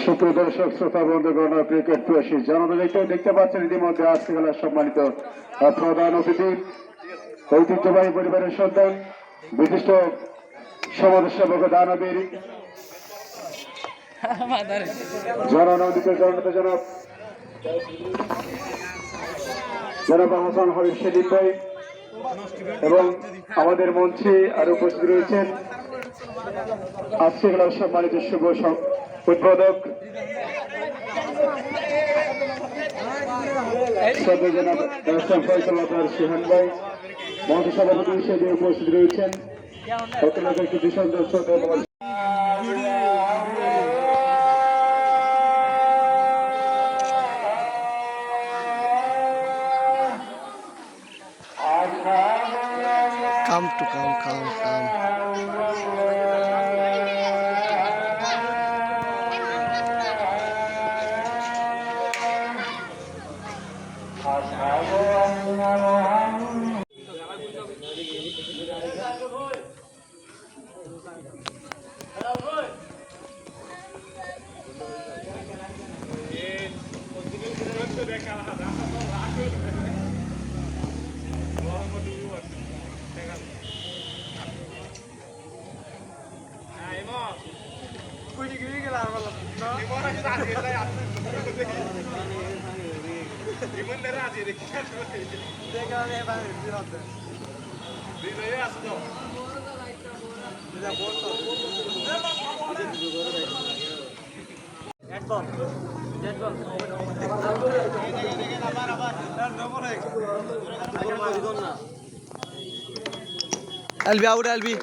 সুপ্রিয় দর্শক শ্রোতা বন্ধুগণ, ক্রিকেট প্রিয়সী জনতা দেখতে পাচ্ছেন ইতিমধ্যে আজকে খেলার সম্মানিত প্রধান অতিথি, ঐতিহ্যবাহী পরিবারের সন্তান, বিশিষ্ট সমাজসেবক দানবীর জননন্দিত জনতা জনাব হাসান হবিব সেলিম ভাই এবং আমাদের মঞ্চে আরো উপস্থিত রয়েছেন আজকে খেলার সম্মানিত শুভ উদ্বোধক সিহান ভাই, মঞ্চ সভাপতি হিসেবে উপস্থিত রয়েছেন কিছু সদস্য। Come to come. Albi out, Albi.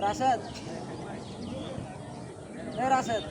Rashed Rashed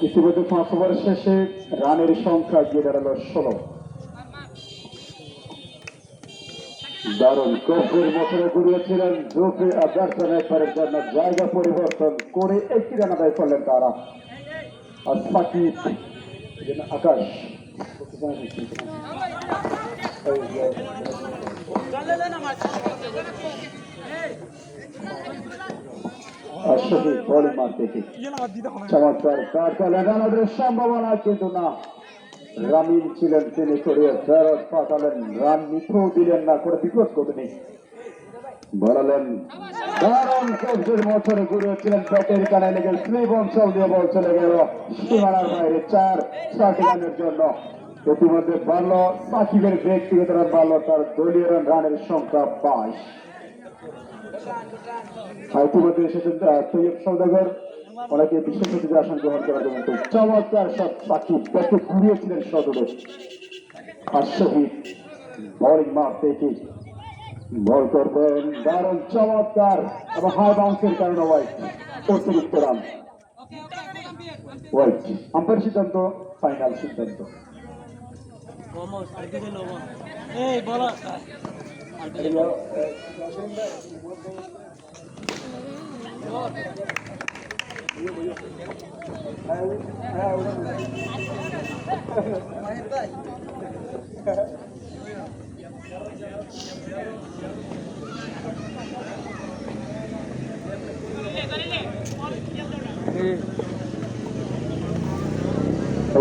ইতিমধ্যে 5 ওভার শেষে রানের সংখ্যা গিয়ে দাঁড়ালো 16। দারুণ কফের বছরে ঘুরিয়েছিলেন জোফে আজারসন, একবারের জন্য জায়গা পরিবর্তন করে একটি রান আদায় করলেন তারা। আর সাকিব আকাশ বলিং মারতে চমৎকার কাজ করলেন, রানাদের সম্ভাবনা কিন্তু না। রামিন ছিলেন তিনি করিয়ে ফেরত পাঠালেন, রান নিতেও দিলেন না, করে বিপদ করতে বলালেন। দারুণ কবজের মধ্যে ঘুরেছিলেন, ব্যাটের কানে লেগে স্লিপ অঞ্চল দিয়ে বল চলে গেল সীমানার বাইরে 4 রানের জন্য। ইতিমধ্যে বাড়ল সাকিবের ব্যক্তিগত রান, বাড়ল তার দলীয় রানের সংখ্যা 22। ইতিমধ্যে এসেছেন তৈয়ব সওদাগর, অনেকে বিশেষ অতিথি আসন গ্রহণ করার জন্য। চমৎকার সব সাকিব ব্যাটে ঘুরিয়েছিলেন সদরে। আর শহীদ বলিং মারতে বল করবেন, দারুণ চমৎকার এবং হাই বাউন্সের কারণে ওয়াইড, অতিরিক্ত রান ওয়াইড। আম্পায়ার সিদ্ধান্ত, ফাইনাল সিদ্ধান্ত।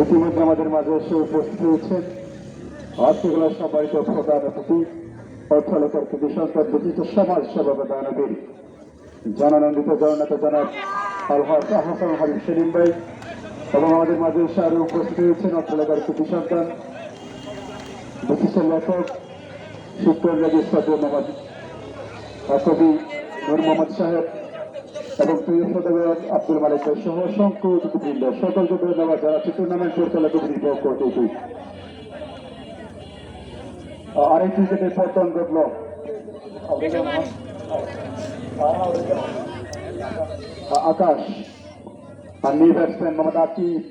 ইতিমধ্যে আমাদের মাঝে এসে উপস্থিত হয়েছেন আর্থিকলার সম্মানিত প্রধান অতিথি, অর্থলেখার কৃতি সংস্থার বিশিষ্ট সমাজ সেবা দানবীর জনানন্দিত জননেতা জনাব আলহাজ হাসান হাবিব সেলিম ভাই, এবং আমাদের মাঝে এসে আরো উপস্থিত হয়েছেন অর্থলেখার কৃতি সন্তান বিশিষ্ট লেখক শিক্ষক রেজিস্ট্রার মোহাম্মদ কবি নূর মোহাম্মদ সাহেব এবং তৈয়ব সওদাগর আব্দুল মালিক সহ অসংখ্য অতিথিবৃন্দ, সকলকে ধন্যবাদ জানাচ্ছি টুর্নামেন্ট পরিচালক কর্তৃপক্ষ। আরেক ক্রিকেটের পতন ঘটল, আকাশ আর নিউ ব্যাটসম্যান মোহাম্মদ আকিব।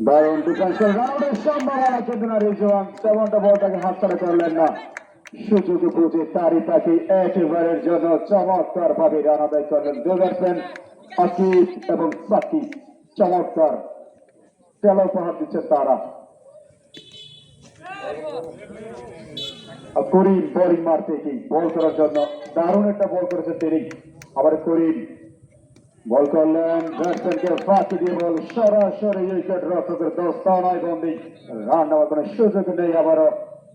দারুণ ডিফেন্সের রানের সম্ভাবনা কিন্তু না, রিজওয়ান তেমনটা বলটাকে হাতছাড়া করলেন না, সুযোগে বুঝে তারই তাকে একেবারের জন্য চমৎকার ভাবে রান আদায় করলেন দুই ব্যাটসম্যান আকিব এবং সাকিব। চমৎকার তেল উপহার দিচ্ছে তারা। করিম বোলিং মারতে বল করার জন্য দারুণ একটা বল করেছে তিনি। আবার করিম বল করলেন, ব্যাটসম্যানকে ফাঁকি দিয়ে বল সরাসরি উইকেট রক্ষকের দোস্তানায় বন্দী, রান নেওয়ার কোনো সুযোগ নেই। আবারও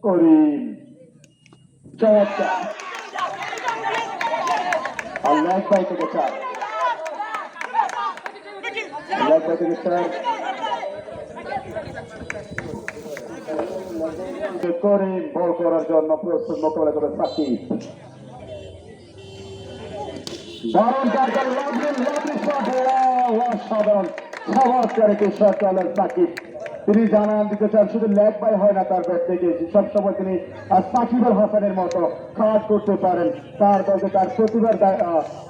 করিম চমৎকার, আর লেগ বাই থেকে 4, লেগ বাই থেকে 4 করিম বল করার জন্য প্রস্তুত, মোকাবেলা করে সাকিব। দারুণ অসাধারণ চমৎকার একটি শট করলেন সাকিব। তিনি জানান দিতে চান শুধু লেগ বাই হয় না তার ব্যাট থেকে, সবসময় তিনি সাকিব আল হাসানের মতো কাজ করতে পারেন, তার দলকে তার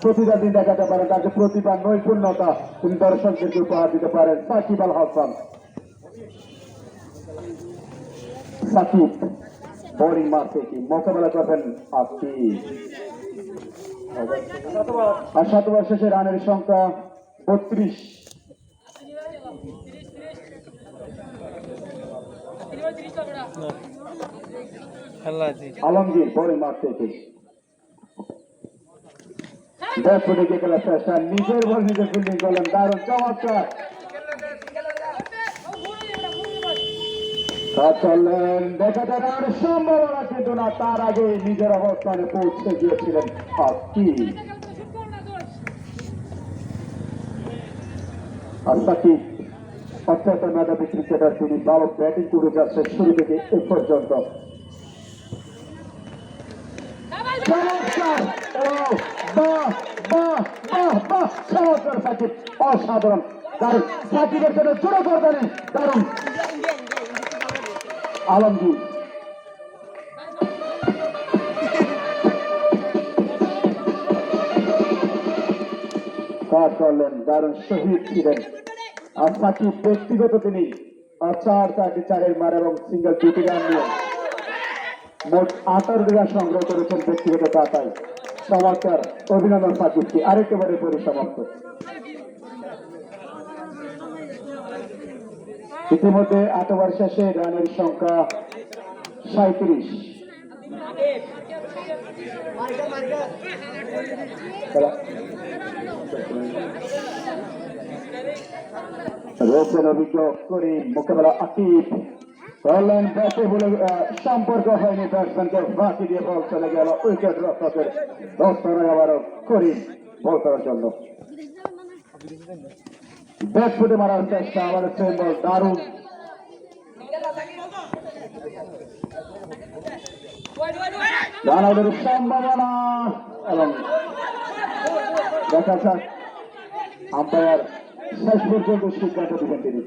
প্রতিভা দিয়ে দেখাতে পারেন, তার যে প্রতিভা নৈপুণ্যতা তিনি দর্শকদেরকে উপহার দিতে পারেন। সাকিব আল হাসান, সাকিব বোলিং মারতে কি মোকাবেলা করবেন আপনি। আর 7 ওভার শেষে রানের সংখ্যা 32। আলমগীর বোলিং মারতে কি ব্যাট ফুটে গিয়ে খেলার চেষ্টা, নিজের বল নিজে ফিল্ডিং করলেন, দারুণ চমৎকার চললেন। দেখা যায় আর সম্ভাবনা কিন্তু না, তার আগে নিজের অবস্থানে পৌঁছে গিয়েছিলেন আপনি। সাকিব অত্যন্ত মেধাবী ক্রিকেটার, তিনি ভালো ব্যাটিং করে যাচ্ছেন শুরু থেকে এ পর্যন্ত। সাকিব অসাধারণ, দারুণ, সাকিবের জন্য জোরে করবেন, দারুণ। আলমগীর কাজ করলেন, দারুণ শহীদ ছিলেন। আর সাকিব ব্যক্তিগত তিনি 4-4 মার এবং সিঙ্গেল 2টি রান নিয়ে মোট 18 রান সংগ্রহ করেছেন ব্যক্তিগত পাতায়। চমৎকার, অভিনন্দন সাকিবকে। আরেকবারে পরিসমাপ্ত। ইতিমধ্যে 8 ওভার শেষে রানের সংখ্যা 37। রয়েছেন অভিজ্ঞ করিম, মোকাবেলা আকিব করলেন, ব্যাটে বলে সম্পর্ক হয়নি, ব্যাটসম্যানকে বাকি দিয়ে বল চলে গেল উইকেট রক্ষকের দর্শনে। আবারও করিম বল করার জন্য ব্যাট ফুটে মারার চেষ্টা, আবার সেম বল, দারুণ। রানাউটের সম্ভাবনা এবং দেখা যাক আম্পায়ার শেষ পর্যন্ত সিদ্ধান্ত দিবেন তিনি।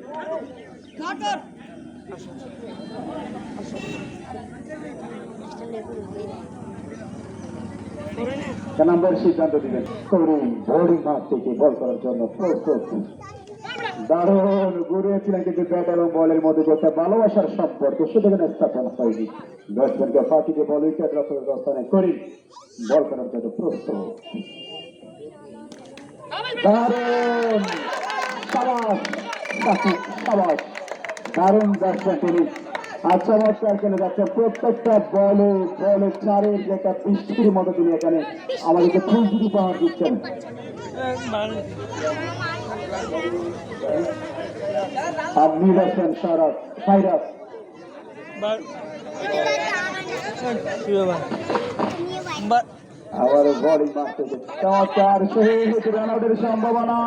নাম্বার সিদ্ধান্ত দিবেন করিম বোলিং মাঠ থেকে বল করার জন্য প্রস্তুত। দারুণ ঘুরিয়েছিলেন, কিন্তু ব্যাট এবং বলের মধ্যে একটা ভালোবাসার সম্পর্ক সেখানে স্থাপন হয়নি। ব্যাটসম্যানকে ফাঁকি দিয়ে বল উইকেট রক্ষকের অবস্থানে করিম বল করার জন্য প্রস্তুত। দারুণ, সাবাস সাকিব, সাবাস, দারুণ ব্যাটসম্যান তিনি। আর চমৎকার খেলে যাচ্ছেন প্রত্যেকটা বলে বলে চারের যে একটা বৃষ্টির মতো তিনি এখানে আমাদেরকে ফুলঝুরি পাওয়ার দিচ্ছেন। আপনি দেখছেন সাইরাস আবার বোলিং মারতে চমৎকার শহীদ, রানআউটের সম্ভাবনা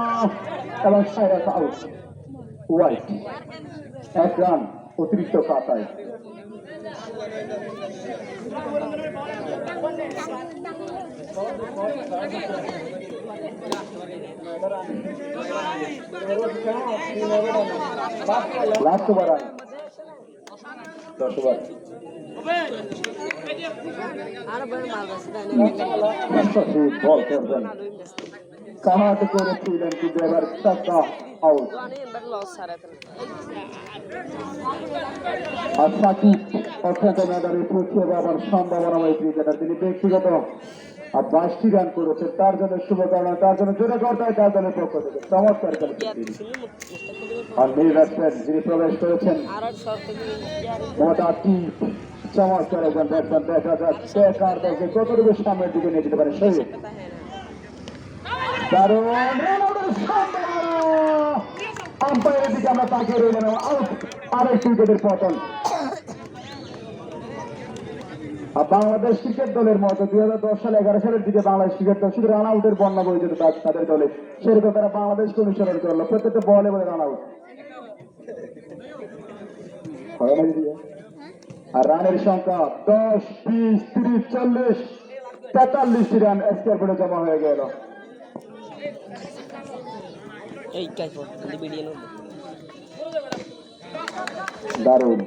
এবং সাইরাস আউট, ওয়াইড, 1 রান অতিরিক্ত কাটায়। লাস্ট ওভার 10 ওভার বল করবেন, কামাত করেছিলেন কিন্তু এবার টাকা আউট। আর সাকিব অত্যন্ত মেধাবী প্রচুর আবার সম্ভাবনাময় ক্রিকেটার, তিনি ব্যক্তিগত 22টি রান করেছেন, তার জন্য শুভকামনা, তার জন্য জোরে করতে হয় তার দলের পক্ষ থেকে। চমৎকার খেলেছেন তিনি। আর মেয়ে ব্যাটসম্যান যিনি প্রবেশ করেছেন চমৎকার একজন ব্যাটসম্যান, দেখা যাচ্ছে কার দলকে কতটুকু সামনের দিকে নিয়ে যেতে পারে শহীদ। দারুণ আম্পায়ারের দিকে আমরা তাকিয়ে রইলাম, আউট, আরেক উইকেটের পতন। বাংলাদেশ ক্রিকেট দলের মতো 2010 সালে 11 সালের দিকে বাংলাদেশ ক্রিকেট দল শুধু রান আউটের বন্যা বয়ে যেত তাদের দলে, সেরকম তারা বাংলাদেশকে অনুসরণ করলো, প্রত্যেকটা বলে বলে রান আউট। আর রানের সংখ্যা 10, 20, 30, 40, 43টি রান স্কোর বোর্ডে জমা হয়ে গেল। এই দারুণ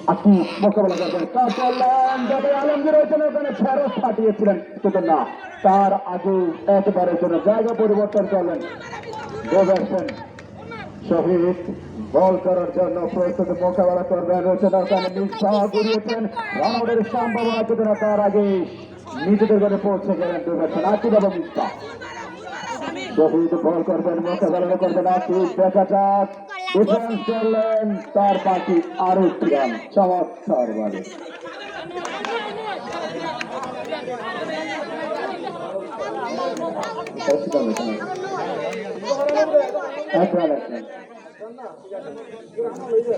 আপনি মোকাবেলা করবেন আলমগীর রয়েছেন ওখানে ফেরত পাঠিয়েছিলেন কিন্তু না তার আগে একবারের জন্য জায়গা পরিবর্তন করলেন গোবর্ধন শহীদ বল করার জন্য প্রস্তুত মোকাবেলা করবেন রয়েছেন ওখানে মিসবাহ গড়িয়েছেন রানাউটের সম্ভাবনা কিন্তু না তার আগে নিজেদের ঘরে পৌঁছে গেলেন গোবর্ধন আকিব এবং মিসবাহ শহীদ বল করবেন মোকাবেলা করবেন আকিব দেখা যাক ডিফেন্স করলেন তার বাকি আরো একটি রান চমৎকার ভাবে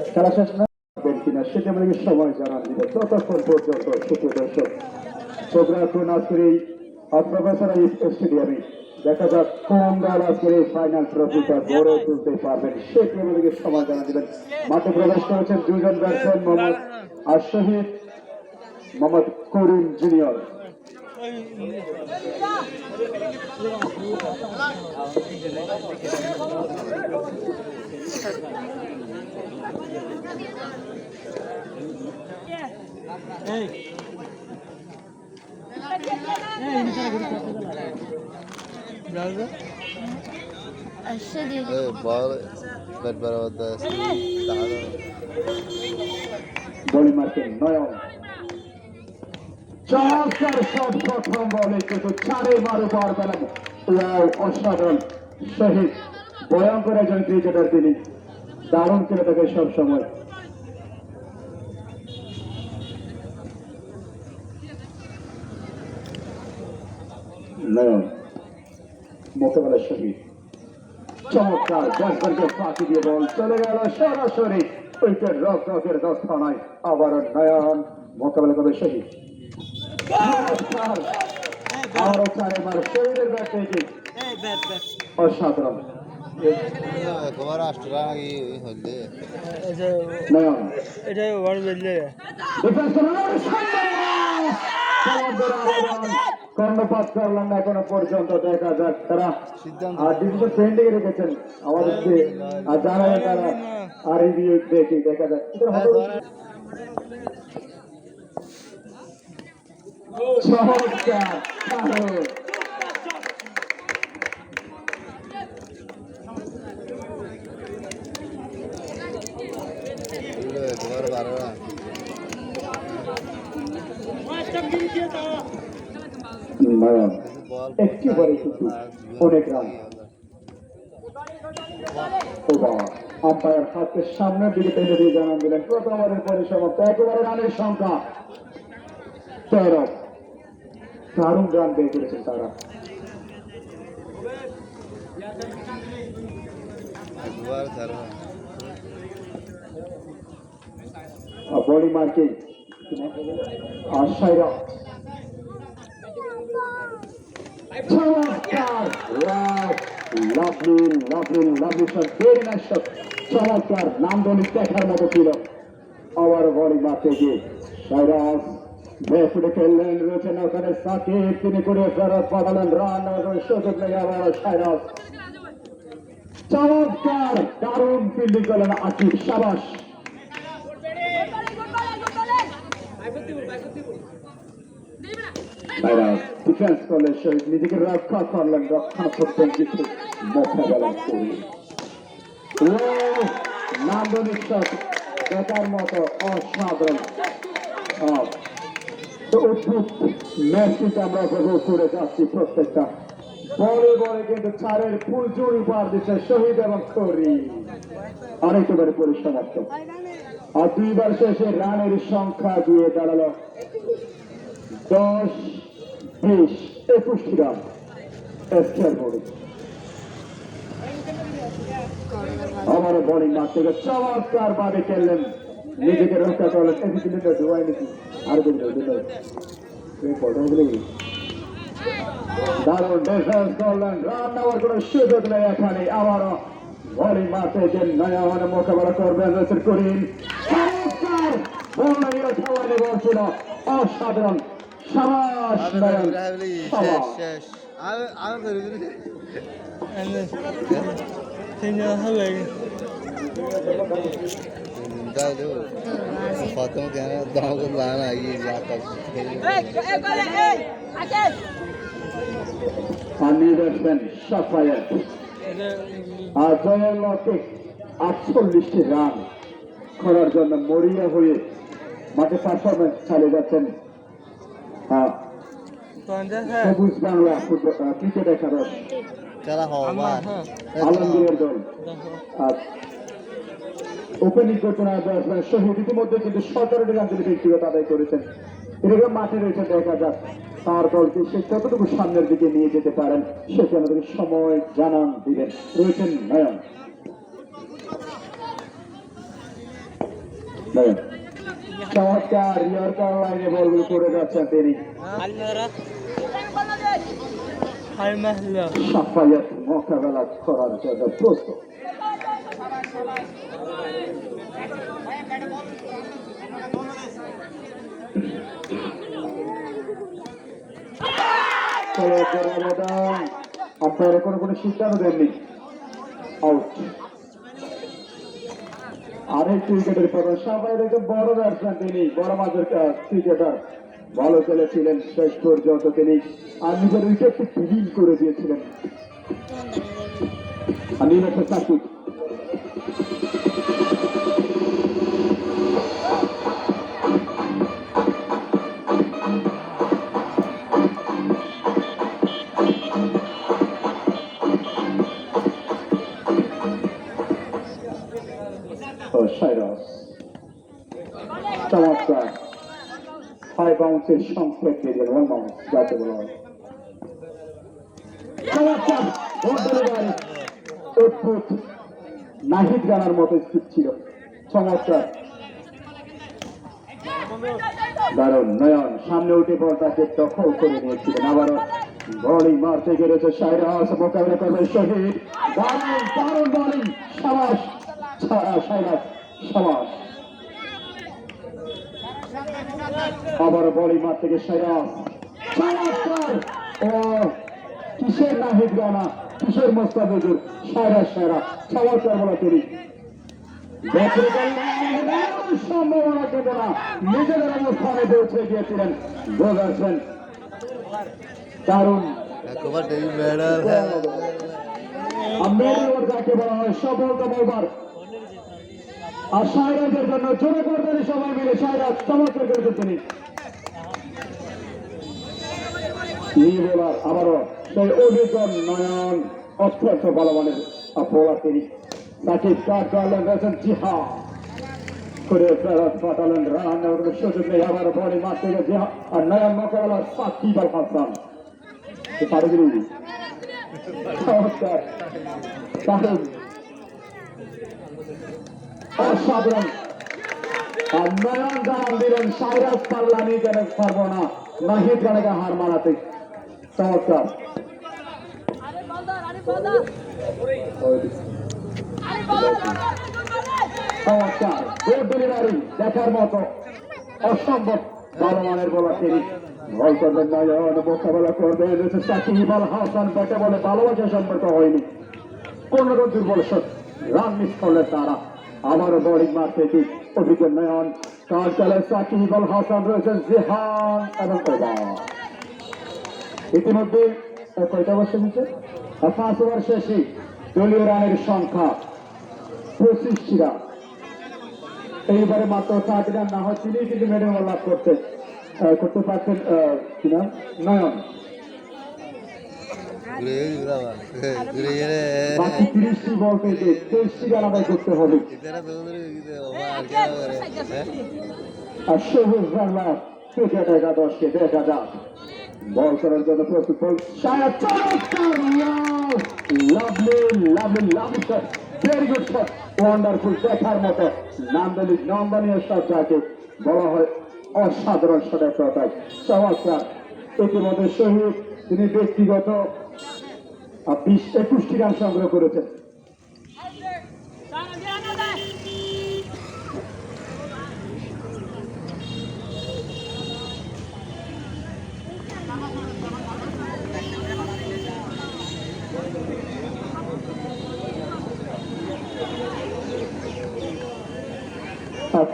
খেলা শেষ না কিনা সেটা আমাদেরকে সময় জানান দিবে ততক্ষণ পর্যন্ত সুপ্রিয় দর্শক চোখ রাখুন আজকের এই প্রফেসর স্টেডিয়ামে দেখা যাক কোন দল আজকের এই ফাইনাল ট্রফিটা গড়ে তুলতে পারবেন সেটি আমাদেরকে সময় জানা দিবেন মাঠে প্রবেশ করেছেন দুজন ব্যাটসম্যান মোহাম্মদ আর শহীদ মোহাম্মদ করিম জুনিয়র বলি মার্কেন নয়ন চমৎকার সব প্রথম বলে কিন্তু চারে মারো পার পেলেন অসাধারণ শহীদ ভয়ঙ্কর একজন ক্রিকেটার তিনি দারুণ খেলে থাকে সবসময় নয়ন মোকাবেলা শহীদ চমৎকার ব্যাটসম্যানকে ফাঁকি দিয়ে বল চলে গেল সরাসরি উইকেট রকের দস্তানায় আবার নয়ন মোকাবেলা করবে শহীদ আরো চারে মার শহীদের ব্যাট থেকে অসাধারণ নয়ন কর্ণপাত করলাম না এখনো পর্যন্ত দেখা যাক তারা আর ডিসিশন পেন্ডিং রেখেছেন আমাদেরকে আর জানাই তারা আর এই দেখি দেখা যাক চমৎকার একেবারে কিন্তু অনেক রান আম্পায়ার হাতের সামনের দিকে টেনে দিয়ে জানান দিলেন প্রথম ওভারের পরিসমাপ্ত একেবারে রানের সংখ্যা 13 দারুণ রান বের করেছেন তারা বডি মার্কিং আশাইরা চমৎকার নামদনি দেখার মতো ছিল আবার বডি মারতে গিয়ে সাইরাজ বেসুটে খেললেন রয়েছেন ওখানে সাকিব তিনি করে ফেরত পাঠালেন রান সুযোগ নেই আবার সাইরাজ চমৎকার দারুণ ফিল্ডিং করলেন আকিব সাবাস ডিফেন্স করলেন শহীদ নিজেকে রক্ষা করলেন রক্ষা করতেন কিছু মোকাবেলা করে নান্দনিক শট দেখার মতো অসাধারণ অদ্ভুত ম্যাচ কিন্তু আমরা উপভোগ করে যাচ্ছি প্রত্যেকটা বলে বলে কিন্তু চারের ফুল জুড়ি পার দিচ্ছে শহীদ এবং করি অনেকবারে পরিসমাপ্ত আর দুইবার শেষে রানের সংখ্যা দিয়ে দাঁড়ালো 10, 20, 21 রান আমারও বোলিং মাঠ থেকে চমৎকার ভাবে খেললেন নিজেকে রক্ষা করলেন আর দারুণ ডিফেন্স করলেন রান নেওয়ার কোনো সুযোগ নেই এখানে আবারও বোলিং মাঠে যে নয়ন মোকাবেলা করবেন করিম চমৎকার বলছিল অসাধারণ সাবাস নয়ন, সাবাস। খতম কেন দামকে লানা নিয়ে ব্যাটসম্যান সাফায়াত। আর জয়ের লক্ষ্যে 48টি রান করার জন্য মরিয়া হয়ে মাঠে পারফরমেন্স চালিয়ে যাচ্ছেন সবুজ বাংলা ক্রিকেট একাদশ খেলা হওয়া আলমগীরের দল। ওপেনিং করতে না ব্যাটসম্যান শহীদ ইতিমধ্যে কিন্তু 17টি রান তিনি ব্যক্তিগত আদায় করেছেন। এরকম মাঠে রয়েছে, দেখা যাক তার দলকে সে কতটুকু সামনের দিকে নিয়ে যেতে পারেন, সেখানে তিনি সময় জানান দিবেন। রয়েছেন নয়ন। চমৎকার ইয়র্কার লাইনে বলগুলো করে যাচ্ছেন তিনি। সাফায়াত মোকাবেলা করার জন্য প্রস্তুত। আপনারা কোনো সিদ্ধান্ত দেননি, আউট। আরেকটি উইকেটের পর সাফায়াত একজন বড় ব্যাটসম্যান, তিনি বড় মাঝের ক্রিকেটার, ভালো খেলেছিলেন শেষ পর্যন্ত তিনি, আর নিজের উইকেটটি ক্লিন করে দিয়েছিলেন। সাকিব চমৎকার হাই বাউন্সের সংকেত দিয়ে দিলেন, ওয়ান বাউন্স যাতে বলা হয়। চমৎকার অদ্ভুত নাহিদ রানার মতো স্পিড ছিল, চমৎকার দারুণ। নয়ন সামনে উঠে বলটাকে দখল করে নিয়েছিলেন, আবারও বলিং মারতে গেছে সাইরাস, মোকাবিলা করবে শহীদ। দারুণ দারুণ বলিং, সাবাস সাইরাস, সাবাস। আবারও বলিং মারতে গিয়ে সাইরাস, চমৎকার। ও কিসের নাহিদ রানা, কিসের মোস্তাফিজুর, সাইরাস সেরা, চমৎকার বলা তৈরি। সম্ভাবনা কেটে না, নিজেদের অবস্থানে পৌঁছে গিয়েছিলেন, বোঝাচ্ছেন দারুণ। যাকে বলা হয় সফলতম ওভার, আর সাইরাজের জন্য জোরে করবেন সবাই মিলে, সাইরাজ চমৎকার করেছেন তিনি। আবারও সেই অভিজ্ঞ নয়ন অত্যন্ত বলবানের বোলার তিনি, তাকে রয়েছেন জিহা করে ফেরত পাঠালেন, রান নেওয়ার সুযোগ নেই। আবার বলি মারতে গিয়ে জিহা, আর নয়ন মোকাবেলা সাকিব আল হাসান। চমৎকার দারুণ অসাধারণ। আর নয়ন জানান দিলেন সাইরাজ পারলানি কেন পারবো না, নাহিদ রানাকে হার মারাতে। চমৎকার চমৎকার গুড ডেলিভারি, দেখার মতো অসম্ভব ভালো মানের বলার তিনি। বল করবেন নয়ন, মোকাবেলা করবেন সাকিব আল হাসান। ব্যাটে বলে ভালোবাসা সম্পর্ক হয়নি, কোন রকম দুর্বল রান মিস করলেন তারা। আবারও বোলিং মারতে কি অভিজ্ঞ নয়ন, কাজ চালায় সাকিব আল হাসান, রয়েছেন জিহান এবং ওভার। ইতিমধ্যে কয়টা ওভার শেষে, 5 ওভার শেষে দলীয় রানের সংখ্যা 25টি রান। এইবারে মাত্র 4 রান না হয় তিনি কিন্তু মেডেল লাভ করতে পারছেন কিনা নয়ন। বাকি 30টি বল থেকে 23টি রান আদায় করতে হবে। আর সবুজ বাংলা ক্রিকেট একাদশকে দেখা যাক বল করার জন্য প্রস্তুত। বল ভেরি গুড শট, ওয়ান্ডারফুল, দেখার মতো নান্দনীয় শট, যাকে বলা হয় অসাধারণ শটের কথায়। চমৎকার। ইতিমধ্যে শহীদ তিনি ব্যক্তিগত 21টি রান সংগ্রহ করেছেন।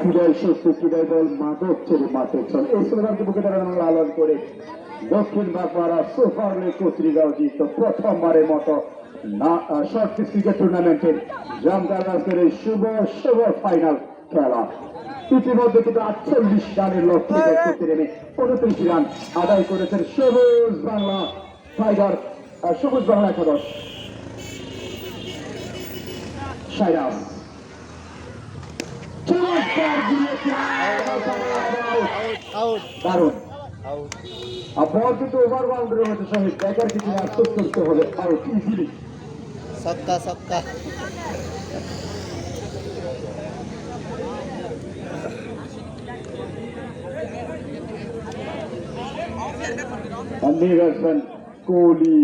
ক্রীড়ায় শক্তি ক্রীড়ায় বল মাদক ছেড়ে মাঠে চল এই স্লোগানকে বুকে দাঁড়ানো লালন করে দক্ষিণ বাগমারা সুপার লিগ কুত্রিগাঁও জিত প্রথমবারের মতো শর্ট ক্রিকেট টুর্নামেন্টের জামদার আজকের এই শুভ শুভ ফাইনাল খেলা ইতিমধ্যে কিন্তু 48 রানের লক্ষ্যে করতে নেমে 29 রান আদায় করেছেন সবুজ বাংলা টাইগার সবুজ বাংলা একাদশ সাইরাস দারুণ বল কিন্তু ওভার বাউন্ডারি হতে সহিত ব্যাটার কিছু আফসোস করতে হবে আউট ইজিলি ছক্কা ছক্কা Anderson Kohli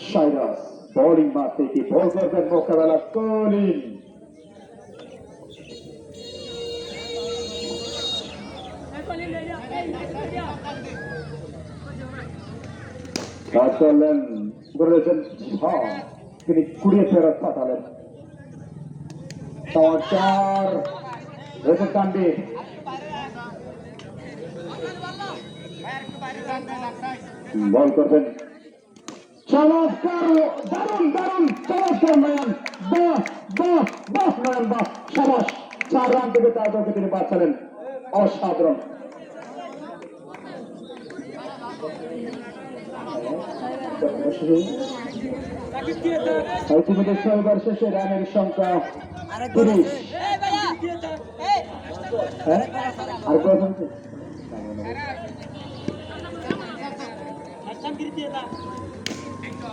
Shairas bowling mat থেকে বল করবেন মোকাবেলা কোহলি করলেন করেছেন তিনি কুড়িয়ে ফেরত পাঠালেন চমৎকার রয়েছে কান্ডি বল করবেন চমৎকার দারুণ দারুণ চমৎকার নয়ন বাহ নয়ন বাহ সাবাস 4 রান থেকে তার দলকে তিনি বাঁচালেন অসাধারণ ইতিমধ্যে 6 ওভার শেষে রানের সংখ্যা 30 আর কখন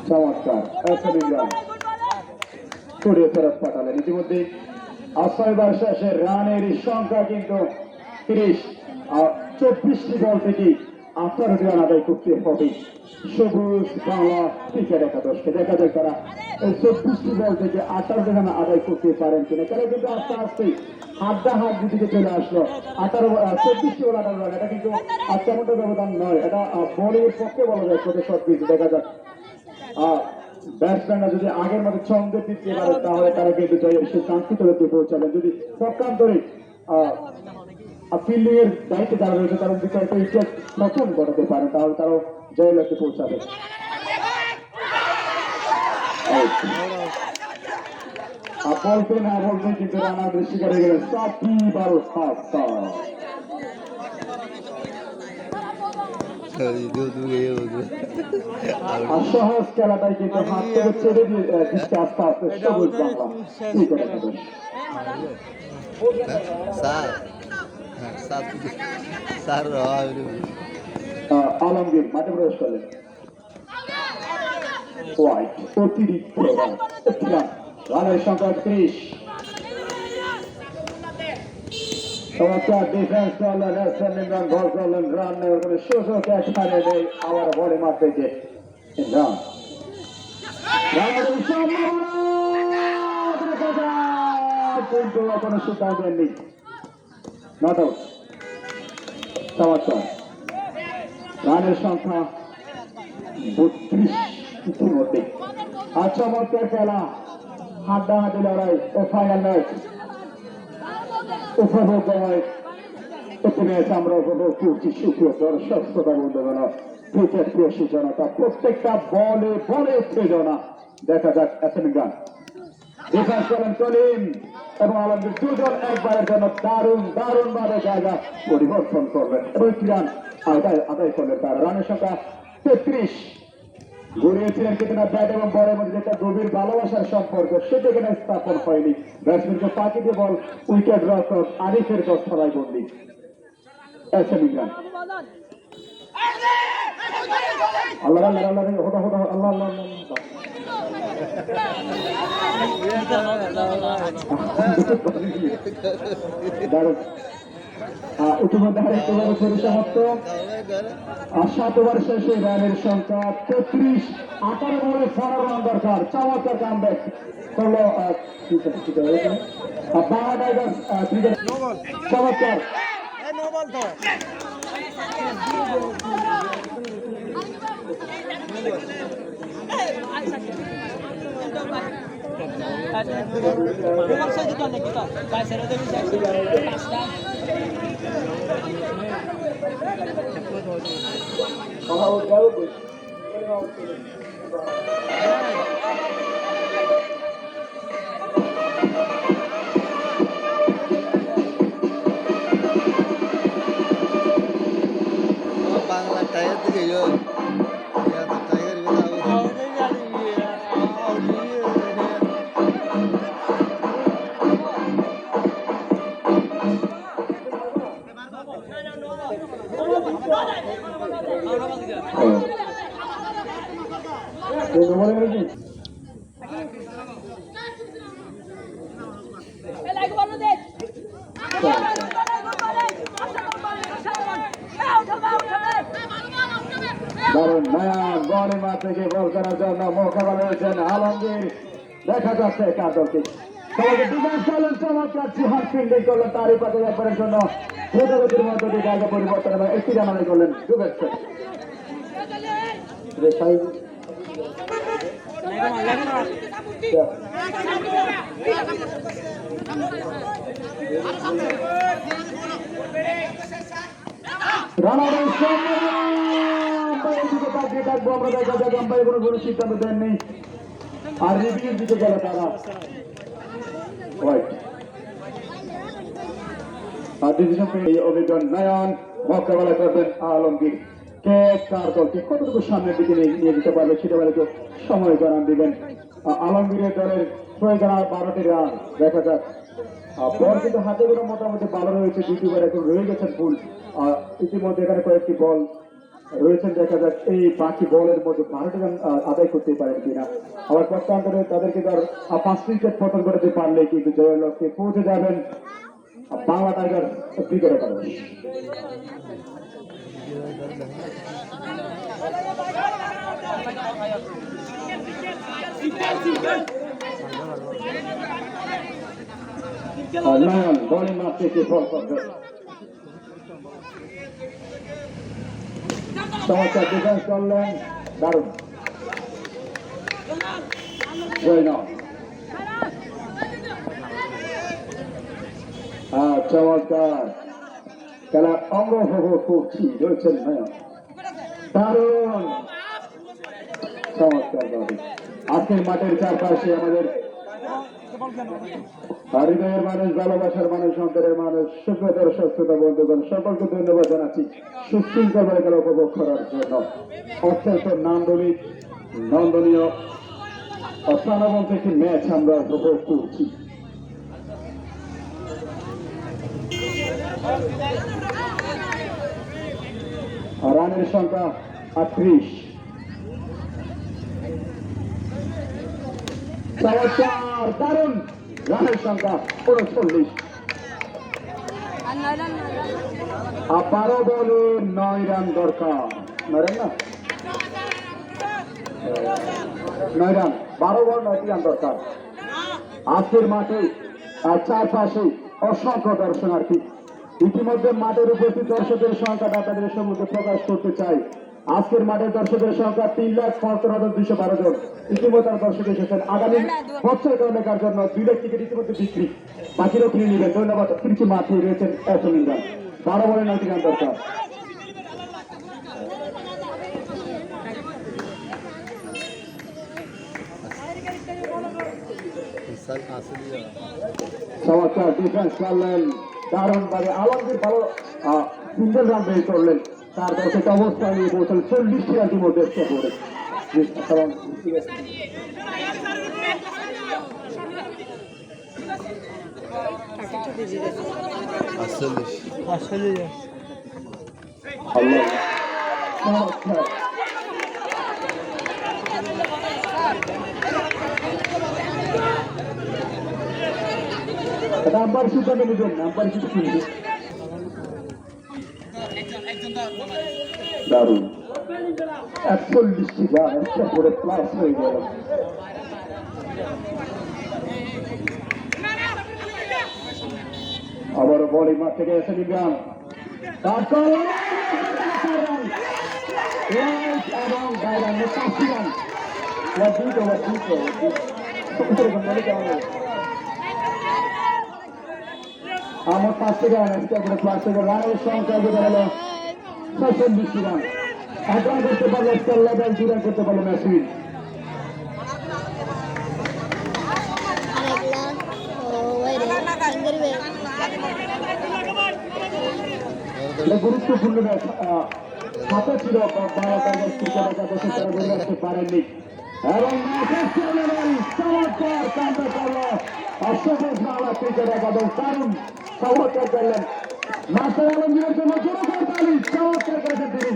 চমৎকার কুড়িয়ে ফেরত পাঠালেন ইতিমধ্যে 6 ওভার শেষে রানের সংখ্যা কিন্তু 30 আর 24টি বল থেকে 18 রান আদায় করতে হবে সবুজ বাংলা ক্রিকেট একাদশকে দেখা যায় তারা 24টি বল থেকে 18 রান আদায় করতে পারেন কিনা তারা কিন্তু আস্তে আস্তে হাত দিকে চলে আসলো 24টি বল 18 রান এটা কিন্তু তেমনটা ব্যবধান নয় এটা বোলিংয়ের পক্ষে বলা যায় সব কিছু দেখা যাক ব্যাটসম্যানরা যদি আগের মতো ছন্দে ফিরতে পারে তাহলে তারা কিন্তু সে কাঙ্ক্ষিত লক্ষ্যে পৌঁছাবেন যদি পক্ষান্তরে ফিল্ডিং এর দায়িত্বে যারা রয়েছে তারা যদি কয়েকটা উইকেট নতুন ঘটাতে পারে তাহলে তারাও জয় লক্ষ্যে পৌঁছাবে বলতে না বলতে কিন্তু রানার শিকার হয়ে গেলেন সহজ খেলাটাই কিন্তু হাত থেকে ছেড়ে দিয়ে দিচ্ছে আস্তে আস্তে সবুজ বাংলা আলমগীর মাঠে প্রবেশ করলেন হোয়াইট অতিরিক্ত রানের সংখ্যা 30 চমৎকার ডিফেন্স করলেন এসএম ইমরান বল করলেন রান নেওয়ার কোনো সুযোগ এখানে নেই আবার বলে মাঠ থেকে ইমরান কিন্তু কোনো সিদ্ধান্ত নেই নট আউট চমৎকার রানের সংখ্যা 32 ইতিমধ্যে আর চমৎকার খেলা হাড্ডাহাড্ডি লড়াই ও ফাইনাল ম্যাচ উপভোগ হয় ম্যাচ আমরা উপভোগ করছি সুপ্রিয় দর্শক শ্রোতা বন্ধুগণ ক্রিকেট প্রিয় জনতা প্রত্যেকটা বলে বলে উত্তেজনা দেখা যাক এসএম ইমরান ডিফেন্স করেন কলিম এবং আলমগীর দুজন একবারের জন্য দারুণ ভাবে জায়গা পরিবর্তন করবেন এবং রান আদায় করলেন তারা রানের সংখ্যা 33 গড়িয়েছিলেন কিন্তু না ব্যাট এবং বলের মধ্যে একটা গভীর ভালোবাসার সম্পর্ক সেটা এখানে স্থাপন হয়নি ব্যাটসম্যানকে পাকি দিয়ে বল উইকেট রক্ষক আরিফের গঠনায় বন্দী এসএম ইমরান আল্লাহ দারুণ ইতিমধ্যে আরেকটি সমাপ্ত 7 ওভার শেষে রানের সংখ্যা 33 18 বলে 15 রান দরকার চমৎকার কামব্যাক করলো চমৎকার বাংলা টাইগার থেকে টাইগার দারুণ নয়া গরিমা থেকে বল করার জন্য মোকাবেলা হয়েছেন আলমগীর। দেখা যাচ্ছে কাজলকে চমৎকার হাত ফিল্ডিং করলেন, তারই পাতে একবারের জন্য দ্রুতগতির মধ্যে দিয়ে জায়গা পরিবর্তন এবং একটি রান করলেন শুভেচ্ছা। কোনো সিদ্ধান্ত দেননি আর রিভিউর দিকে গেল তারা। অভিজ্ঞ নয়ন মোকাবেলা করবেন আলমগীর। কে কার দলকে কতটুকু সামনের দিকে নিয়ে যেতে পারবে সেটা বলে সময় জানান দিবেন। আলমগীরের দলের প্রয়োজন 12টি রান। দেখা যাক বল কিন্তু হাতে করে মোটামুটি ভালো রয়েছে, দ্বিতীয়বার এখন রয়ে গেছেন ফুল। ইতিমধ্যে এখানে কয়েকটি বল রয়েছেন, দেখা যাক এই বাকি বলের মধ্যে 12টি রান আদায় করতে পারেন কিনা। আবার প্রত্যান্তরে তাদেরকে ধর 5 উইকেট পতন করতে পারলে কিন্তু জয়ের লক্ষ্যে পৌঁছে যাবেন বাংলা টাইগার ক্রিকেট একাডেমি। নয়ন বোলিং মাঠ থেকে বল করবে, চমৎকার ডিফেন্স করলেন, দারুণ চমৎকার খেলার অঙ্গ করছি রয়েছেন নয়ন, দারুণ চমৎকার। আজকের মাঠের চারপাশে আমাদের হৃদয়ের মানুষ, ভালোবাসার মানুষ, অন্তরের মানুষ, সুখতর সুস্থতা বন্ধুগণ সকলকে ধন্যবাদ জানাচ্ছি সুশৃঙ্খলভাবে খেলা উপভোগ করার জন্য। অত্যন্ত নান্দনিক নন্দনীয় প্রাণবন্ত একটি ম্যাচ আমরা উপভোগ করছি। রানের সংখ্যা 38। চমৎকার দারুণ রানের সংখ্যা 39। 12 বলে 9 রান দরকার। 9 রান না, 9 রান, 12 বল 9টি রান দরকার। আজকের মাঠে চারপাশে অসংখ্য দর্শনার্থী। ইতিমধ্যে মাঠের উপস্থিত দর্শকের সংখ্যাটা তাদের সম্মুখে প্রকাশ করতে চাই। আজকের মাঠের দর্শকের সংখ্যা 3,75,212 জন। ইতিমধ্যে দর্শক এসেছেন। আগামী বছর দেখার জন্য 2 লাখ টিকিট ইতিমধ্যে বিক্রি, বাকিরও কিনে নেবেন। ধন্যবাদ। কিছু মাঠে রয়েছেন 1 রান, 12 বলে 9টি রান দরকার। চমৎকার ডিফেন্স করলেন, দারুণ ভাবে আলমগীর ভালো সিঙ্গেল রান বের করলেন। তার দর্শক অবস্থা নিয়ে পৌঁছলেন 40টি রান ইতিমধ্যে করে। নাম্বার সিদ্ধান্ত নেবেন, নাম্বার সিদ্ধান্ত দারুণ 41টি রান একটা করে প্লাস হয়ে গেল। আবারও বোলিং মাঠ থেকে এসে নিলাম এবং 5 রান আমার 5 থেকে আজকে 5 থেকে রানের সংখ্যা বেড়ে গেল 46 রান। এখন করতে পারলো স্টার লেভেল জুড়ে করতে পারলো মেসিন। গুরুত্বপূর্ণ ম্যাচ হাতে ছিল ধরে রাখতে পারেননি এবং চমৎকার কাণ্ড করলো সবুজ বাংলা ক্রিকেট একাদশ দারুণ চমৎকার করলেন মাস্টার আলমগীরের জন্য জোরদার তালি চমৎকার করেছেন তিনি।